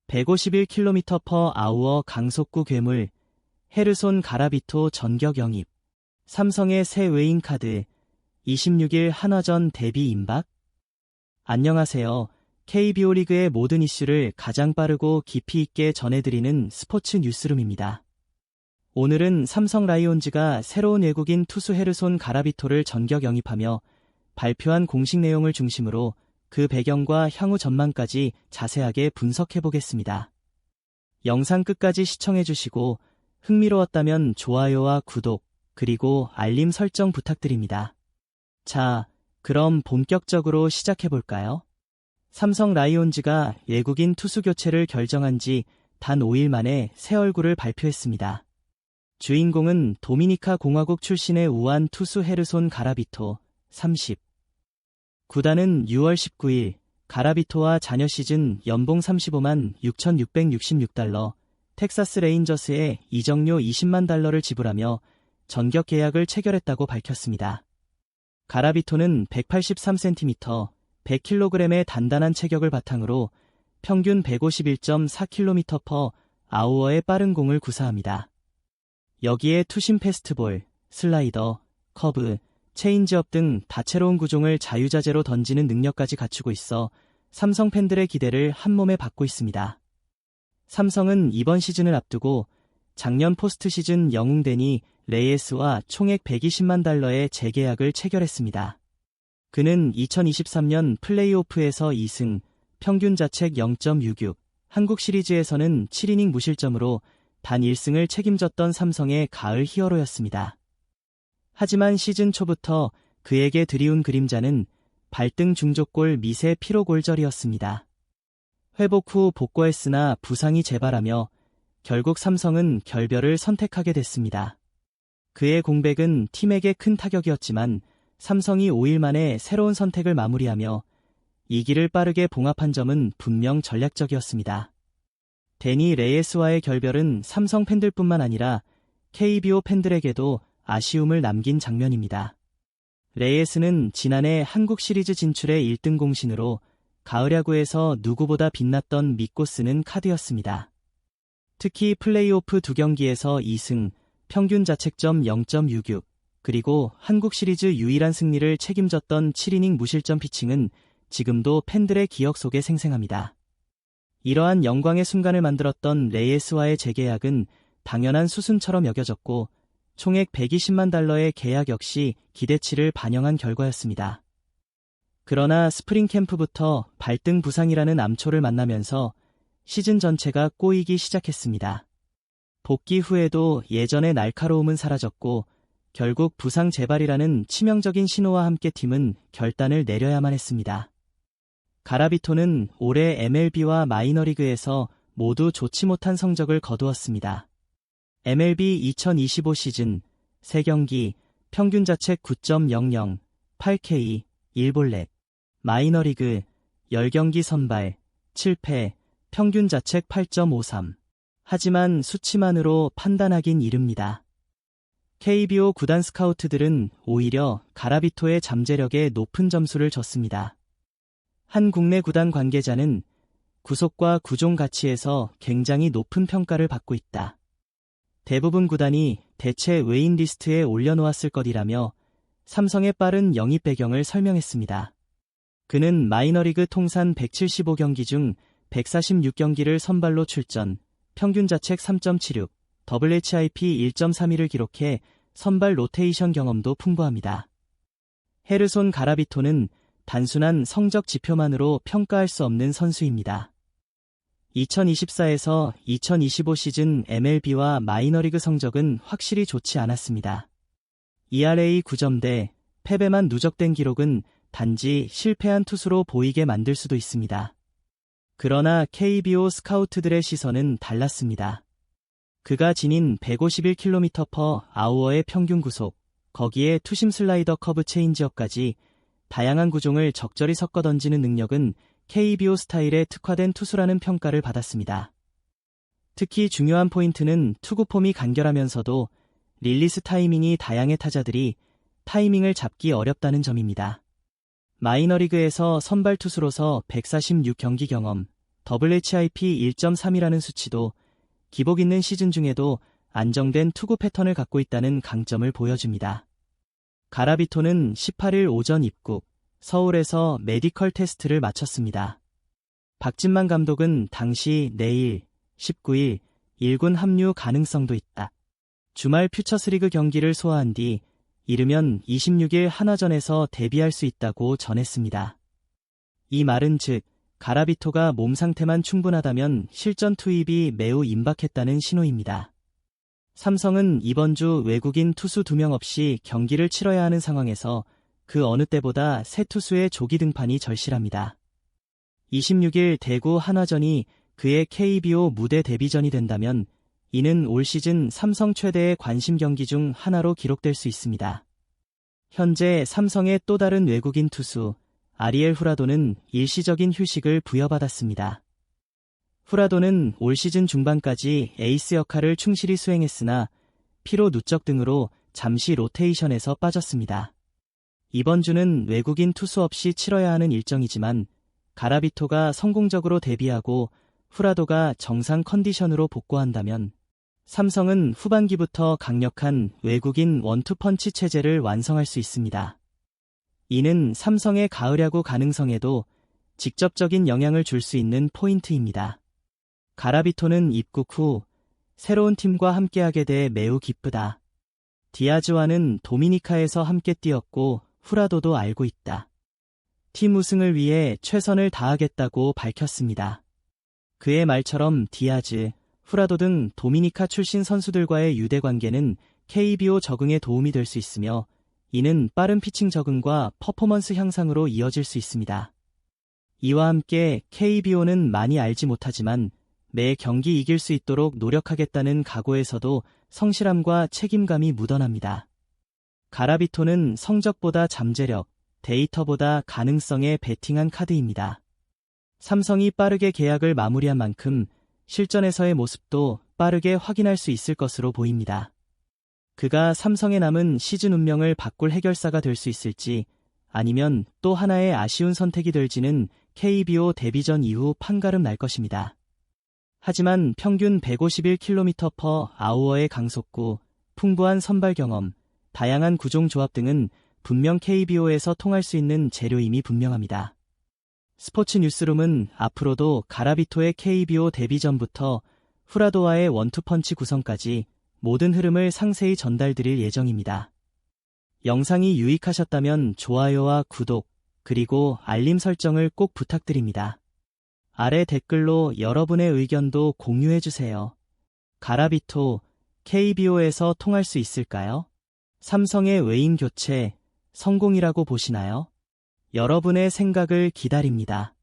151km/h 강속구 괴물, 헤르손 가라비토 전격 영입, 삼성의 새 외인카드, 26일 한화전 데뷔 임박? 안녕하세요. KBO 리그의 모든 이슈를 가장 빠르고 깊이 있게 전해드리는 스포츠 뉴스룸입니다. 오늘은 삼성 라이온즈가 새로운 외국인 투수 헤르손 가라비토를 전격 영입하며 발표한 공식 내용을 중심으로 그 배경과 향후 전망까지 자세하게 분석해보겠습니다. 영상 끝까지 시청해주시고 흥미로웠다면 좋아요와 구독, 그리고 알림 설정 부탁드립니다. 자, 그럼 본격적으로 시작해볼까요? 삼성 라이온즈가 외국인 투수 교체를 결정한 지 단 5일 만에 새 얼굴을 발표했습니다. 주인공은 도미니카 공화국 출신의 우완 투수 헤르손 가라비토, 30. 구단은 6월 19일 가라비토와 자녀 시즌 연봉 35만 6,666달러, 텍사스 레인저스에 이적료 20만 달러를 지불하며 전격 계약을 체결했다고 밝혔습니다. 가라비토는 183cm, 100kg의 단단한 체격을 바탕으로 평균 151.4km/h의 빠른 공을 구사합니다. 여기에 투심 패스트볼, 슬라이더, 커브, 체인지업 등 다채로운 구종을 자유자재로 던지는 능력까지 갖추고 있어 삼성 팬들의 기대를 한몸에 받고 있습니다. 삼성은 이번 시즌을 앞두고 작년 포스트 시즌 영웅 데니 레이에스와 총액 120만 달러의 재계약을 체결했습니다. 그는 2023년 플레이오프에서 2승, 평균 자책 0.66, 한국 시리즈에서는 7이닝 무실점으로 단 1승을 책임졌던 삼성의 가을 히어로였습니다. 하지만 시즌 초부터 그에게 드리운 그림자는 발등 중족골 미세 피로 골절이었습니다. 회복 후 복구했으나 부상이 재발하며 결국 삼성은 결별을 선택하게 됐습니다. 그의 공백은 팀에게 큰 타격이었지만 삼성이 5일 만에 새로운 선택을 마무리하며 이 길을 빠르게 봉합한 점은 분명 전략적이었습니다. 데니 레이에스와의 결별은 삼성 팬들뿐만 아니라 KBO 팬들에게도 아쉬움을 남긴 장면입니다. 레이에스는 지난해 한국 시리즈 진출의 1등 공신으로 가을 야구에서 누구보다 빛났던 믿고 쓰는 카드였습니다. 특히 플레이오프 2경기에서 2승, 평균 자책점 0.66, 그리고 한국 시리즈 유일한 승리를 책임졌던 7이닝 무실점 피칭은 지금도 팬들의 기억 속에 생생합니다. 이러한 영광의 순간을 만들었던 레이에스와의 재계약은 당연한 수순처럼 여겨졌고 총액 120만 달러의 계약 역시 기대치를 반영한 결과였습니다. 그러나 스프링 캠프부터 발등 부상이라는 암초를 만나면서 시즌 전체가 꼬이기 시작했습니다. 복귀 후에도 예전의 날카로움은 사라졌고 결국 부상 재발이라는 치명적인 신호와 함께 팀은 결단을 내려야만 했습니다. 가라비토는 올해 MLB와 마이너리그에서 모두 좋지 못한 성적을 거두었습니다. MLB 2025 시즌 3경기, 평균 자책 9.00, 8K, 1볼넷. 마이너리그 10경기 선발, 7패, 평균 자책 8.53. 하지만 수치만으로 판단하긴 이릅니다. KBO 구단 스카우트들은 오히려 가라비토의 잠재력에 높은 점수를 줬습니다. 한 국내 구단 관계자는 구속과 구종 가치에서 굉장히 높은 평가를 받고 있다. 대부분 구단이 대체 외인 리스트에 올려놓았을 것이라며 삼성의 빠른 영입 배경을 설명했습니다. 그는 마이너리그 통산 175경기 중 146경기를 선발로 출전, 평균 자책 3.76, WHIP 1.32를 기록해 선발 로테이션 경험도 풍부합니다. 헤르손 가라비토는 단순한 성적 지표만으로 평가할 수 없는 선수입니다. 2024에서 2025 시즌 MLB와 마이너리그 성적은 확실히 좋지 않았습니다. ERA 9점대, 패배만 누적된 기록은 단지 실패한 투수로 보이게 만들 수도 있습니다. 그러나 KBO 스카우트들의 시선은 달랐습니다. 그가 지닌 151km/h의 평균 구속, 거기에 투심 슬라이더 커브 체인지업까지 다양한 구종을 적절히 섞어 던지는 능력은 KBO 스타일에 특화된 투수라는 평가를 받았습니다. 특히 중요한 포인트는 투구 폼이 간결하면서도 릴리스 타이밍이 다양해 타자들이 타이밍을 잡기 어렵다는 점입니다. 마이너리그에서 선발 투수로서 146경기 경험, WHIP 1.3이라는 수치도 기복 있는 시즌 중에도 안정된 투구 패턴을 갖고 있다는 강점을 보여줍니다. 가라비토는 18일 오전 입국, 서울에서 메디컬 테스트를 마쳤습니다. 박진만 감독은 당시 내일 19일 1군 합류 가능성도 있다. 주말 퓨처스리그 경기를 소화한 뒤 이르면 26일 한화전에서 데뷔할 수 있다고 전했습니다. 이 말은 즉 가라비토가 몸 상태만 충분하다면 실전 투입이 매우 임박했다는 신호입니다. 삼성은 이번 주 외국인 투수 2명 없이 경기를 치러야 하는 상황에서 그 어느 때보다 새 투수의 조기 등판이 절실합니다. 26일 대구 한화전이 그의 KBO 무대 데뷔전이 된다면 이는 올 시즌 삼성 최대의 관심 경기 중 하나로 기록될 수 있습니다. 현재 삼성의 또 다른 외국인 투수 아리엘 후라도는 일시적인 휴식을 부여받았습니다. 후라도는 올 시즌 중반까지 에이스 역할을 충실히 수행했으나 피로 누적 등으로 잠시 로테이션에서 빠졌습니다. 이번 주는 외국인 투수 없이 치러야 하는 일정이지만 가라비토가 성공적으로 데뷔하고 후라도가 정상 컨디션으로 복구한다면 삼성은 후반기부터 강력한 외국인 원투펀치 체제를 완성할 수 있습니다. 이는 삼성의 가을 야구 가능성에도 직접적인 영향을 줄 수 있는 포인트입니다. 가라비토는 입국 후 새로운 팀과 함께하게 돼 매우 기쁘다. 디아즈와는 도미니카에서 함께 뛰었고 후라도도 알고 있다. 팀 우승을 위해 최선을 다하겠다고 밝혔습니다. 그의 말처럼 디아즈, 후라도 등 도미니카 출신 선수들과의 유대 관계는 KBO 적응에 도움이 될 수 있으며 이는 빠른 피칭 적응과 퍼포먼스 향상으로 이어질 수 있습니다. 이와 함께 KBO는 많이 알지 못하지만 매 경기 이길 수 있도록 노력하겠다는 각오에서도 성실함과 책임감이 묻어납니다. 가라비토는 성적보다 잠재력, 데이터보다 가능성에 베팅한 카드입니다. 삼성이 빠르게 계약을 마무리한 만큼 실전에서의 모습도 빠르게 확인할 수 있을 것으로 보입니다. 그가 삼성에 남은 시즌 운명을 바꿀 해결사가 될 수 있을지 아니면 또 하나의 아쉬운 선택이 될지는 KBO 데뷔전 이후 판가름 날 것입니다. 하지만 평균 151km/h의 강속구, 풍부한 선발 경험, 다양한 구종 조합 등은 분명 KBO에서 통할 수 있는 재료임이 분명합니다. 스포츠 뉴스룸은 앞으로도 가라비토의 KBO 데뷔전부터 후라도와의 원투펀치 구성까지 모든 흐름을 상세히 전달드릴 예정입니다. 영상이 유익하셨다면 좋아요와 구독, 그리고 알림 설정을 꼭 부탁드립니다. 아래 댓글로 여러분의 의견도 공유해주세요. 가라비토, KBO에서 통할 수 있을까요? 삼성의 외인 교체, 성공이라고 보시나요? 여러분의 생각을 기다립니다.